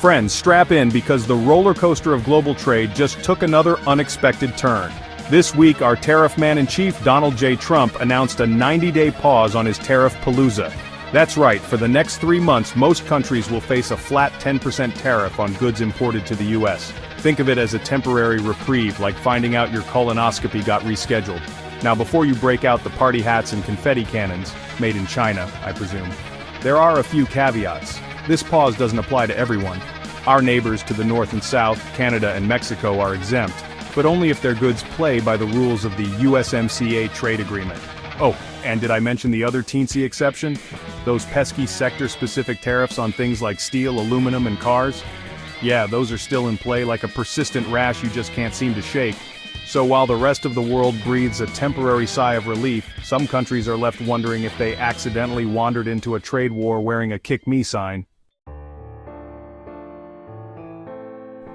Friends, strap in because the roller coaster of global trade just took another unexpected turn. This week, our tariff man-in-chief Donald J. Trump announced a 90-day pause on his tariff palooza. That's right, for the next 3 months, most countries will face a flat 10% tariff on goods imported to the US. Think of it as a temporary reprieve, like finding out your colonoscopy got rescheduled. Now, before you break out the party hats and confetti cannons, made in China, I presume, there are a few caveats. This pause doesn't apply to everyone. Our neighbors to the north and south, Canada and Mexico, are exempt, but only if their goods play by the rules of the USMCA trade agreement. Oh, and did I mention the other teensy exception? Those pesky sector-specific tariffs on things like steel, aluminum, and cars? Yeah, those are still in play like a persistent rash you just can't seem to shake. So while the rest of the world breathes a temporary sigh of relief, some countries are left wondering if they accidentally wandered into a trade war wearing a "Kick Me" sign.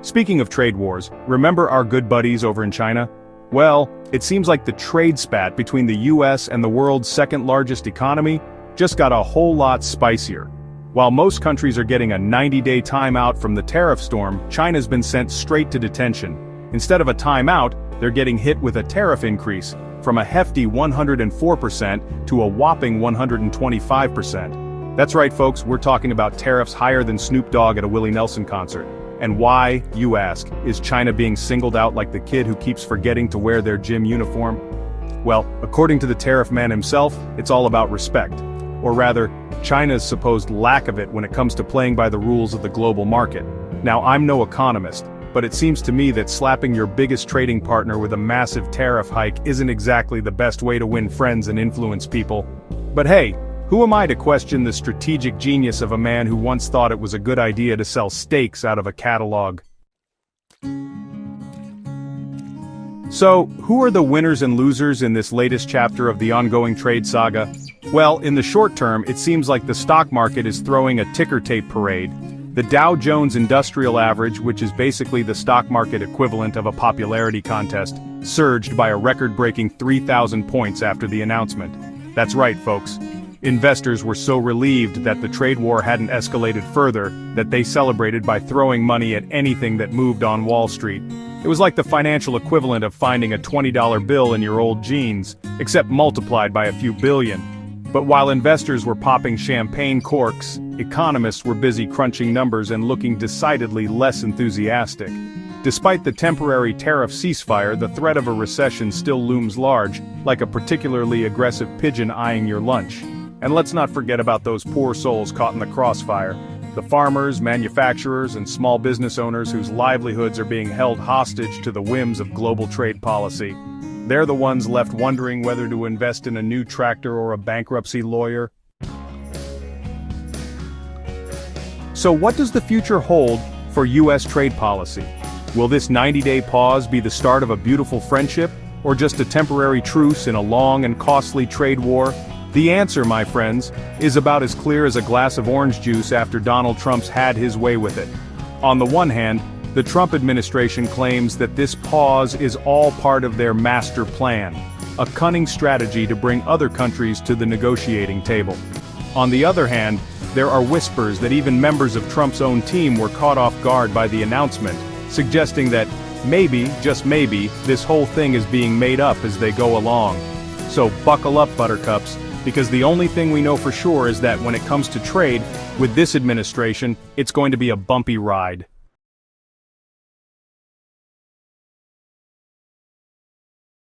Speaking of trade wars, remember our good buddies over in China? Well, it seems like the trade spat between the US and the world's second-largest economy just got a whole lot spicier. While most countries are getting a 90-day timeout from the tariff storm, China's been sent straight to detention. Instead of a timeout, they're getting hit with a tariff increase, from a hefty 104% to a whopping 125%. That's right, folks, we're talking about tariffs higher than Snoop Dogg at a Willie Nelson concert. And why, you ask, is China being singled out like the kid who keeps forgetting to wear their gym uniform? Well, according to the tariff man himself, it's all about respect. Or rather, China's supposed lack of it when it comes to playing by the rules of the global market. Now, I'm no economist, but it seems to me that slapping your biggest trading partner with a massive tariff hike isn't exactly the best way to win friends and influence people. But hey, who am I to question the strategic genius of a man who once thought it was a good idea to sell steaks out of a catalog? So, who are the winners and losers in this latest chapter of the ongoing trade saga? Well, in the short term, it seems like the stock market is throwing a ticker tape parade. The Dow Jones Industrial Average, which is basically the stock market equivalent of a popularity contest, surged by a record-breaking 3,000 points after the announcement. That's right, folks. Investors were so relieved that the trade war hadn't escalated further that they celebrated by throwing money at anything that moved on Wall Street. It was like the financial equivalent of finding a $20 bill in your old jeans, except multiplied by a few billion. But while investors were popping champagne corks, economists were busy crunching numbers and looking decidedly less enthusiastic. Despite the temporary tariff ceasefire, the threat of a recession still looms large, like a particularly aggressive pigeon eyeing your lunch. And let's not forget about those poor souls caught in the crossfire. The farmers, manufacturers, and small business owners whose livelihoods are being held hostage to the whims of global trade policy. They're the ones left wondering whether to invest in a new tractor or a bankruptcy lawyer. So what does the future hold for US trade policy? Will this 90-day pause be the start of a beautiful friendship, or just a temporary truce in a long and costly trade war? The answer, my friends, is about as clear as a glass of orange juice after Donald Trump's had his way with it. On the one hand, the Trump administration claims that this pause is all part of their master plan, a cunning strategy to bring other countries to the negotiating table. On the other hand, there are whispers that even members of Trump's own team were caught off guard by the announcement, suggesting that maybe, just maybe, this whole thing is being made up as they go along. So buckle up, buttercups, because the only thing we know for sure is that when it comes to trade, with this administration, it's going to be a bumpy ride.